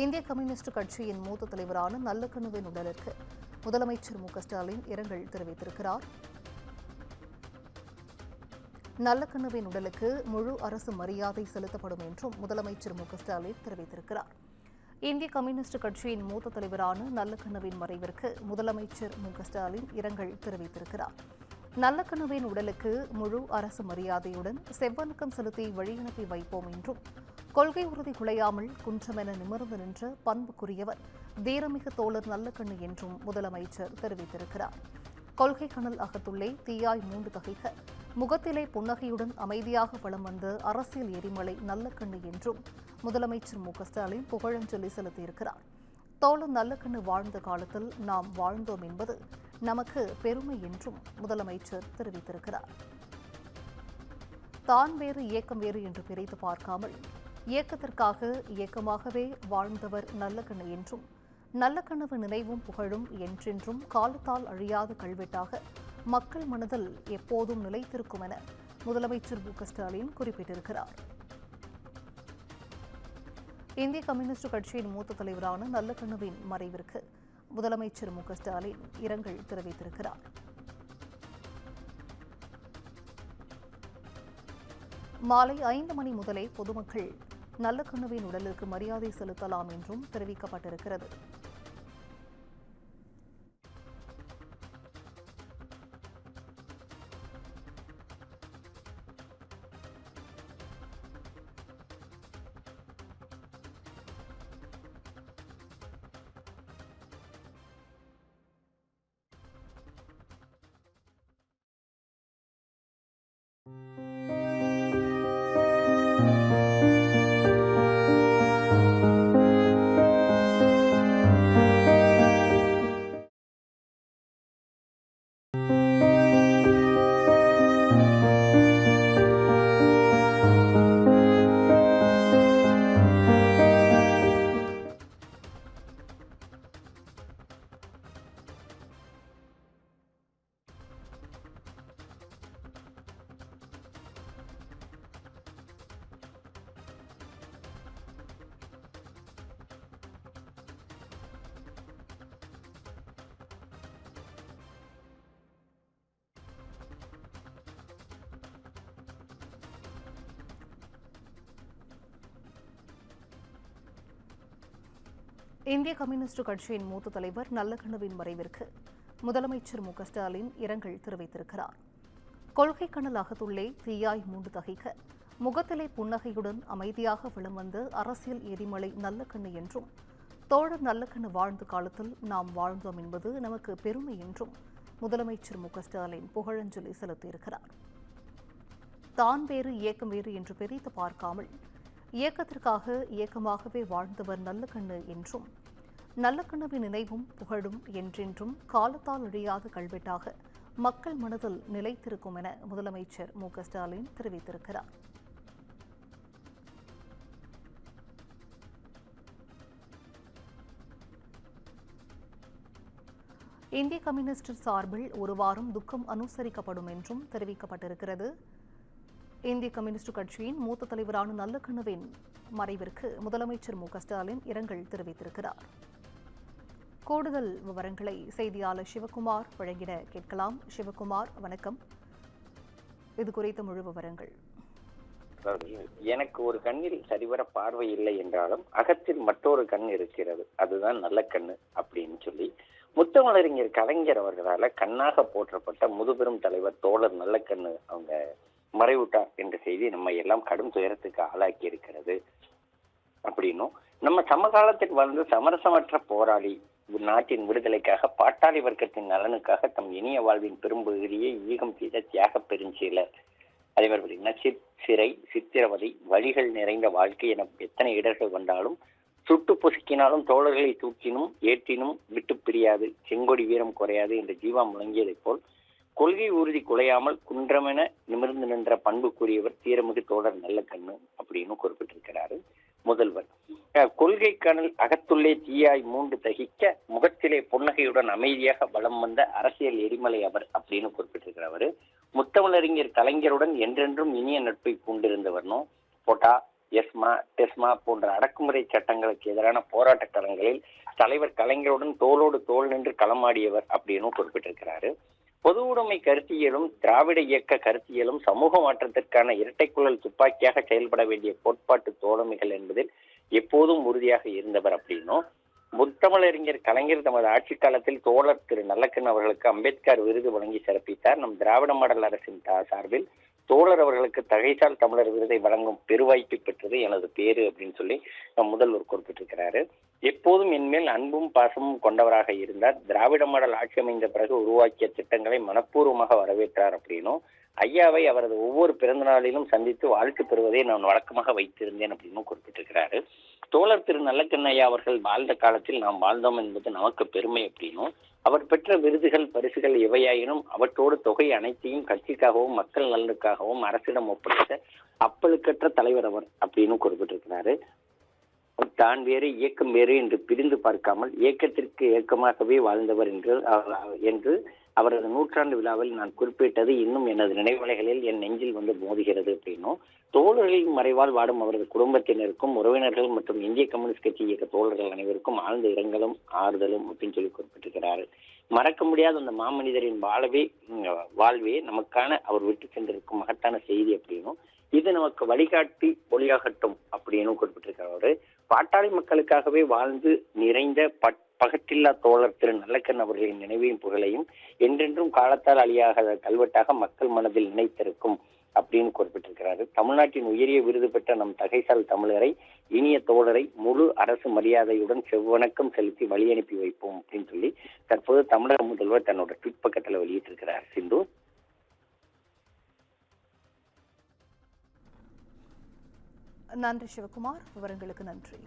இந்திய கம்யூனிஸ்ட் கட்சியின் மூத்த தலைவரான நல்லக்கண்ணுவின் உடலுக்கு முதலமைச்சர் மு க ஸ்டாலின் இரங்கல் தெரிவித்திருக்கிறார். நல்லக்கண்ணுவின் உடலுக்கு முழு அரசு மரியாதை செலுத்தப்படும் என்றும் முதலமைச்சர் மு க ஸ்டாலின் தெரிவித்திருக்கிறார். இந்திய கம்யூனிஸ்ட் கட்சியின் மூத்த தலைவரான நல்லக்கண்ணுவின் மறைவிற்கு முதலமைச்சர் மு க ஸ்டாலின் இரங்கல் தெரிவித்திருக்கிறார். நல்லக்கண்ணுவின் உடலுக்கு முழு அரசு மரியாதையுடன் செவ்வணக்கம் செலுத்தி வழியனுப்பி வைப்போம் என்றும், கொள்கை உறுதி குலையாமல் குன்றமென நிமிர்ந்து நின்ற பண்புக்குரியவர் தீரமிகு தோழர் நல்லக்கண்ணு என்றும் முதலமைச்சர் தெரிவித்திருக்கிறார். கொள்கை கனல் அகத்துள்ளே தீயாய் மூண்டு தகைக்க முகத்திலே புன்னகையுடன் அமைதியாக வலம் வந்த அரசியல் எரிமலை நல்லக்கண்ணு என்றும் முதலமைச்சர் மு க ஸ்டாலின் புகழஞ்சலி செலுத்தியிருக்கிறார். தோழர் நல்லக்கண்ணு வாழ்ந்த காலத்தில் நாம் வாழ்ந்தோம் என்பது நமக்கு பெருமை என்றும் முதலமைச்சர் தெரிவித்திருக்கிறார். தான் வேறு இயக்கம் வேறு என்று பிரித்து பார்க்காமல் இயக்கத்திற்காக இயக்கமாகவே வாழ்ந்தவர் நல்லக்கண்ணு என்றும், நல்லக்கண்ணுவின் நினைவும் புகழும் என்றென்றும் காலத்தால் அழியாத கல்வெட்டாக மக்கள் மனதில் எப்போதும் நிலைத்திருக்கும் என முதலமைச்சர் மு க ஸ்டாலின் குறிப்பிட்டிருக்கிறார். இந்திய கம்யூனிஸ்ட் கட்சியின் மூத்த தலைவரான நல்லக்கண்ணுவின் மறைவிற்கு முதலமைச்சர் மு க ஸ்டாலின் இரங்கல் தெரிவித்திருக்கிறார். மாலை 5 மணி முதலே பொதுமக்கள் நல்லக்கண்ணுவின் உடலுக்கு மரியாதை செலுத்தலாம் என்றும் தெரிவிக்கப்பட்டிருக்கிறது. இந்திய கம்யூனிஸ்ட் கட்சியின் மூத்த தலைவர் நல்லக்கண்ணுவின் மறைவிற்கு முதலமைச்சர் மு க ஸ்டாலின் இரங்கல் தெரிவித்திருக்கிறார். கொள்கை கனல் அகத்துள்ளே தீயாய் மூண்டு தகைக்க முகத்திலே புன்னகையுடன் அமைதியாக வலம் வந்த அரசியல் எரிமலை நல்லக்கண்ணு என்றும், தோழர் நல்லக்கண்ணு வாழ்ந்த காலத்தில் நாம் வாழ்ந்தோம் என்பது நமக்கு பெருமை என்றும் முதலமைச்சர் மு க ஸ்டாலின் புகழஞ்சலி செலுத்தியிருக்கிறார். தான் வேறு இயக்கம் வேறு என்று பிரித்து பார்க்காமல் இயக்கத்திற்காக இயக்கமாகவே வாழ்ந்தவர் நல்லக்கண்ணு என்றும், நல்லக்கண்ணுவின் நினைவும் புகழும் என்றென்றும் காலத்தால் அழியாத கல்வெட்டாக மக்கள் மனதில் நிலைத்திருக்கும் என முதலமைச்சர் மு க ஸ்டாலின் தெரிவித்திருக்கிறார். இந்திய கம்யூனிஸ்ட் சார்பில் ஒரு வாரம் துக்கம் அனுசரிக்கப்படும் என்றும் தெரிவிக்கப்பட்டிருக்கிறது. இந்திய கம்யூனிஸ்ட் கட்சியின் மூத்த தலைவரான நல்லக்கண்ணுவின் மறைவிற்கு முதலமைச்சர் மு க ஸ்டாலின் இரங்கல் தெரிவித்திருக்கிறார். கூடுதல் விவரங்களை செய்தியாளர் சிவகுமார் வழங்கிட கேட்கலாம். சிவகுமார், வணக்கம். இது குறித்த முழு விவரங்கள். எனக்கு ஒரு கண்ணில் சரிவர பார்வை இல்லை என்றாலும் அகத்தில் மற்றொரு கண் இருக்கிறது, அதுதான் நல்லக்கண்ணு அப்படின்னு சொல்லி முத்தமிழறிஞர் கலைஞர் அவர்களால கண்ணாக போற்றப்பட்ட முதுபெரும் தலைவர் தோழர் நல்லக்கண்ணு அவங்க மறைவுட்டார் என்ற செய்தி நம்ம எல்லாம் கடும் துயரத்துக்கு ஆளாக்கி இருக்கிறது. அப்படின்னும் நம்ம சமகாலத்தில் வாழ்ந்து சமரசமற்ற போராளி, நாட்டின் விடுதலைக்காக பாட்டாளி வர்க்கத்தின் நலனுக்காக தம் இனிய வாழ்வின் பெரும்பகுதியை ஈகம் செய்த தியாக பெருஞ்செயலர், அதே மாதிரி பார்த்தீங்கன்னா சிறை, சித்திரவதை, வழிகள் நிறைந்த வாழ்க்கை என எத்தனை இடர்கள் வந்தாலும் சுட்டு பொசுக்கினாலும் தோழர்களை தூக்கினும் ஏற்றினும் விட்டு பிரியாது, செங்கொடி வீரம் குறையாது என்று ஜீவா முழங்கியதைப் போல் கொள்கை உறுதி குலையாமல் குன்றமென நிமிர்ந்து நின்ற பண்புக்குரியவர் தீரமிகு தோழர் நல்லக்கண்ணு அப்படின்னு குறிப்பிட்டிருக்கிறாரு முதல்வர். கொள்கை கனல் அகத்துள்ளே தீயாய் மூண்டு தகிக்க முகத்திலே புன்னகையுடன் அமைதியாக வலம் வந்த அரசியல் எரிமலை அவர் அப்படின்னு குறிப்பிட்டிருக்கிறவர். முத்தமிழறிஞர் கலைஞருடன் என்றென்றும் இனிய நட்பை பூண்டிருந்தவர்னும் போட்டா எஸ்மா, டெஸ்மா போன்ற அடக்குமுறை சட்டங்களுக்கு எதிரான போராட்ட களங்களில் தலைவர் கலைஞருடன் தோளோடு தோள் நின்று களமாடியவர் அப்படின்னு குறிப்பிட்டிருக்கிறாரு. பொது உடைமை கருத்தியலும் திராவிட இயக்க கருத்தியலும் சமூக மாற்றத்திற்கான இரட்டைக்குழல் துப்பாக்கியாக செயல்பட வேண்டிய கோட்பாட்டு தோழமைகள் என்பதில் எப்போதும் உறுதியாக இருந்தவர் அப்படின்னும், முத்தமிழறிஞர் கலைஞர் தமது ஆட்சி காலத்தில் தோழர் திரு நல்லக்கண் அவர்களுக்கு அம்பேத்கர் விருது வழங்கி சிறப்பித்தார். நம் திராவிட மாடல் அரசின் சார்பில் தோழர் அவர்களுக்கு தகைசால் தமிழர் விருதை வழங்கும் பெருவாய்ப்பு பெற்றது எனது பேரு அப்படின்னு சொல்லி நம் முதல்வர் குறிப்பிட்டிருக்கிறாரு. எப்போதும் என்மேல் அன்பும் பாசமும் கொண்டவராக இருந்தார். திராவிட மாடல் ஆட்சி அமைந்த பிறகு உருவாக்கிய திட்டங்களை மனப்பூர்வமாக வரவேற்றார் அப்படின்னும், ஐயாவை அவரது ஒவ்வொரு பிறந்த நாளிலும் சந்தித்து வாழ்த்து பெறுவதை நான் வழக்கமாக வைத்திருந்தேன் அப்படின்னு குறிப்பிட்டிருக்கிறாரு. தோழர் திரு நல்லக்கண் ஐயா அவர்கள் வாழ்ந்த காலத்தில் நாம் வாழ்ந்தோம் என்பது நமக்கு பெருமை அப்படின்னும், அவர் பெற்ற விருதுகள் பரிசுகள் எவையாயினும் அவற்றோடு தொகை அனைத்தையும் கட்சிக்காகவும் மக்கள் நலனுக்காகவும் அரசிடம் ஒப்படைத்த அப்பழுக்கற்ற தலைவர் அவர் அப்படின்னு குறிப்பிட்டிருக்கிறாரு. தான் வேறு இயக்கம் வேறு என்று பிரிந்து பார்க்காமல் இயக்கத்திற்கு ஏக்கமாகவே வாழ்ந்தவர் என்று அவரது நூற்றாண்டு விழாவில் நான் குறிப்பிட்டது இன்னும் எனது நினைவலைகளில் என் நெஞ்சில் வந்து மோதுகிறது அப்படின்னும், தோழர்களின் மறைவால் வாடும் அவரது குடும்பத்தினருக்கும் உறவினர்கள் மற்றும் இந்திய கம்யூனிஸ்ட் கட்சி இயக்க தோழர்கள் அனைவருக்கும் ஆழ்ந்த இரங்கலும் ஆறுதலும் அப்படின்னு சொல்லி குறிப்பிட்டிருக்கிறார். மறக்க முடியாத அந்த மாமனிதரின் வாழ்வே நமக்கான அவர் விட்டு சென்றிருக்கும் மகத்தான செய்தி அப்படின்னும், இது நமக்கு வழிகாட்டி ஒளியாகட்டும் அப்படின்னு குறிப்பிட்டிருக்கிறாரு. பாட்டாளி மக்களுக்காகவே வாழ்ந்து நிறைந்த பகட்டில்லா தோழர் திரு நல்லக்கண் அவர்களின் நினைவையும் புகழையும் என்றென்றும் காலத்தால் அழியாத கல்வெட்டாக மக்கள் மனதில் நினைத்திருக்கும் அப்படின்னு குறிப்பிட்டிருக்கிறாரு. தமிழ்நாட்டின் உயரிய விருது பெற்ற நம் தகைசால் தமிழரை, இனிய தோழரை முழு அரசு மரியாதையுடன் செவ்வணக்கம் செலுத்தி வழி அனுப்பி வைப்போம் அப்படின்னு சொல்லி தற்போது தமிழக முதல்வர் தன்னோட ட்விட் பக்கத்தில் வெளியிட்டிருக்கிறார். சிந்து, நன்றி சிவகுமார், விவரங்களுக்கு நன்றி.